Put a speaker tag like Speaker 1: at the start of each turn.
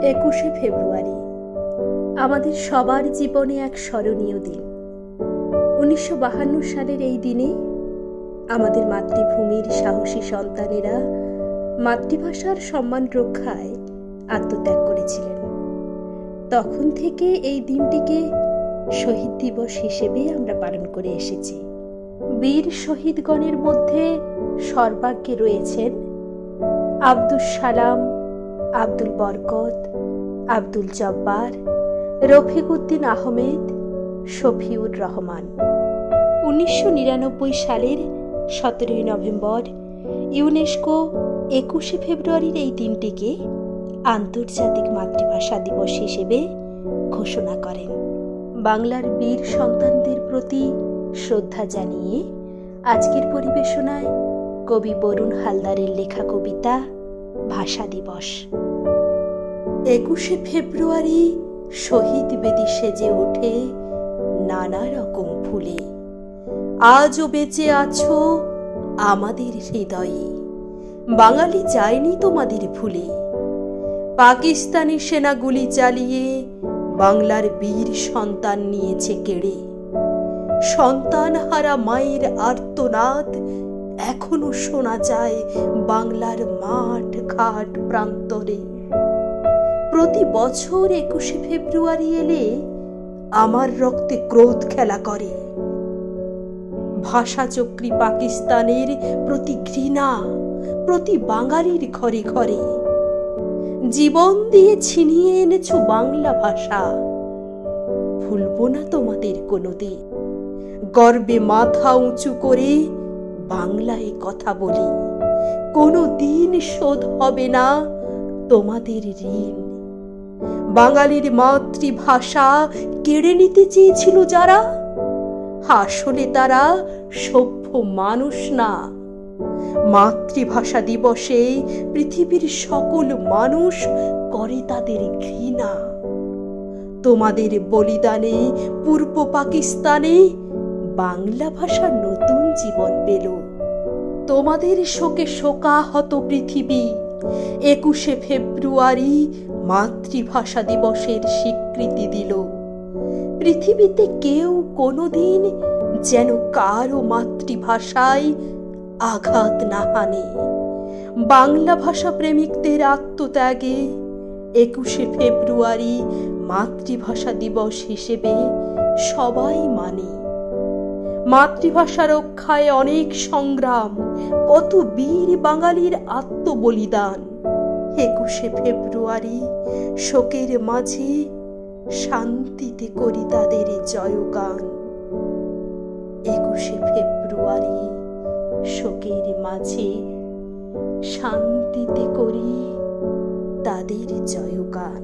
Speaker 1: 21শে ফেব্রুয়ারি আমাদের সবার জীবনে এক স্মরণীয় দিন। 1952 সালের এই দিনে আমাদের মাতৃভূমির সাহসী সন্তানেরা মাতৃভাষার সম্মান রক্ষায় আত্মত্যাগ করেছিলেন। তখন থেকে এই দিনটিকে শহীদ দিবস হিসেবে আমরা পালন করে এসেছি। বীর শহীদগণের মধ্যে সর্বাগ্রে রয়েছেন আব্দুল সালাম, আব্দুল বরকত, আব্দুল জব্বার, রফিক উদ্দিন আহমেদ, শফিউর রহমান। 1999 সালের 17 নভেম্বর ইউনেস্কো 21শে ফেব্রুয়ারির এই দিনটিকে আন্তর্জাতিক মাতৃভাষা দিবস হিসেবে ঘোষণা করেন। বাংলার বীর সন্তানদের প্রতি শ্রদ্ধা জানিয়ে আজকের পরিবেশনায় কবি বরুণ হালদারের লেখা কবিতা ভাষা দিবস। 21শে ফেব্রুয়ারি শহীদ বেদি সেজে ওঠে নানা রকম ফুলে। আজও বেঁচে আছো আমাদের হৃদয়ে, বাঙালি যায়নি তোমাদের ভুলে। পাকিস্তানি সেনা গুলি চালিয়ে বাংলার বীর সন্তান নিয়েছে কেড়ে। সন্তান হারা মায়ের আর্তনাদ এখনো শোনা যায় বাংলার মাঠ ঘাট প্রান্তরে। প্রতি বছর 21শে ফেব্রুয়ারি এলে আমার রক্তে ক্রোধ খেলা করে। ভাষাচক্রী পাকিস্তানের প্রতি ঘৃণা প্রতি বাঙালির ঘরে ঘরে। জীবন দিয়ে ছিনিয়ে এনেছো বাংলা ভাষা, ভুলবো না তোমাদের কোনোদিন। গর্বে মাথা উঁচু করে বাংলায় কথা বলি, কোনো দিন শোধ হবে না তোমাদের ঋণ। বাঙালির মাতৃভাষা কেড়ে নিতে চেয়েছিল যারা, আসলে তারা সভ্য মানুষ না। মাতৃভাষা দিবসে পৃথিবীর সকল মানুষ করে তাদের ঘৃণা। তোমাদের বলিদানে পূর্ব পাকিস্তানে বাংলা ভাষা নতুন জীবন পেল। তোমাদের শোকে শোকাহত পৃথিবী 21শে ফেব্রুয়ারি মাতৃভাষা দিবসের স্বীকৃতি দিল। পৃথিবীতে কেউ কোনোদিন যেন কারো মাতৃভাষায় আঘাত না হানে। বাংলা ভাষা প্রেমিকদের আত্মত্যাগে 21শে ফেব্রুয়ারি মাতৃভাষা দিবস হিসেবে সবাই মানে। মাতৃভাষা রক্ষায় অনেক সংগ্রাম, কত বীর বাঙালির আত্মবলিদান। 21শে ফেব্রুয়ারি শোকের মাঝে শান্তিতে করি তাদের জয়গান। 21শে ফেব্রুয়ারি শোকের মাঝে শান্তিতে করি তাদের জয়গান।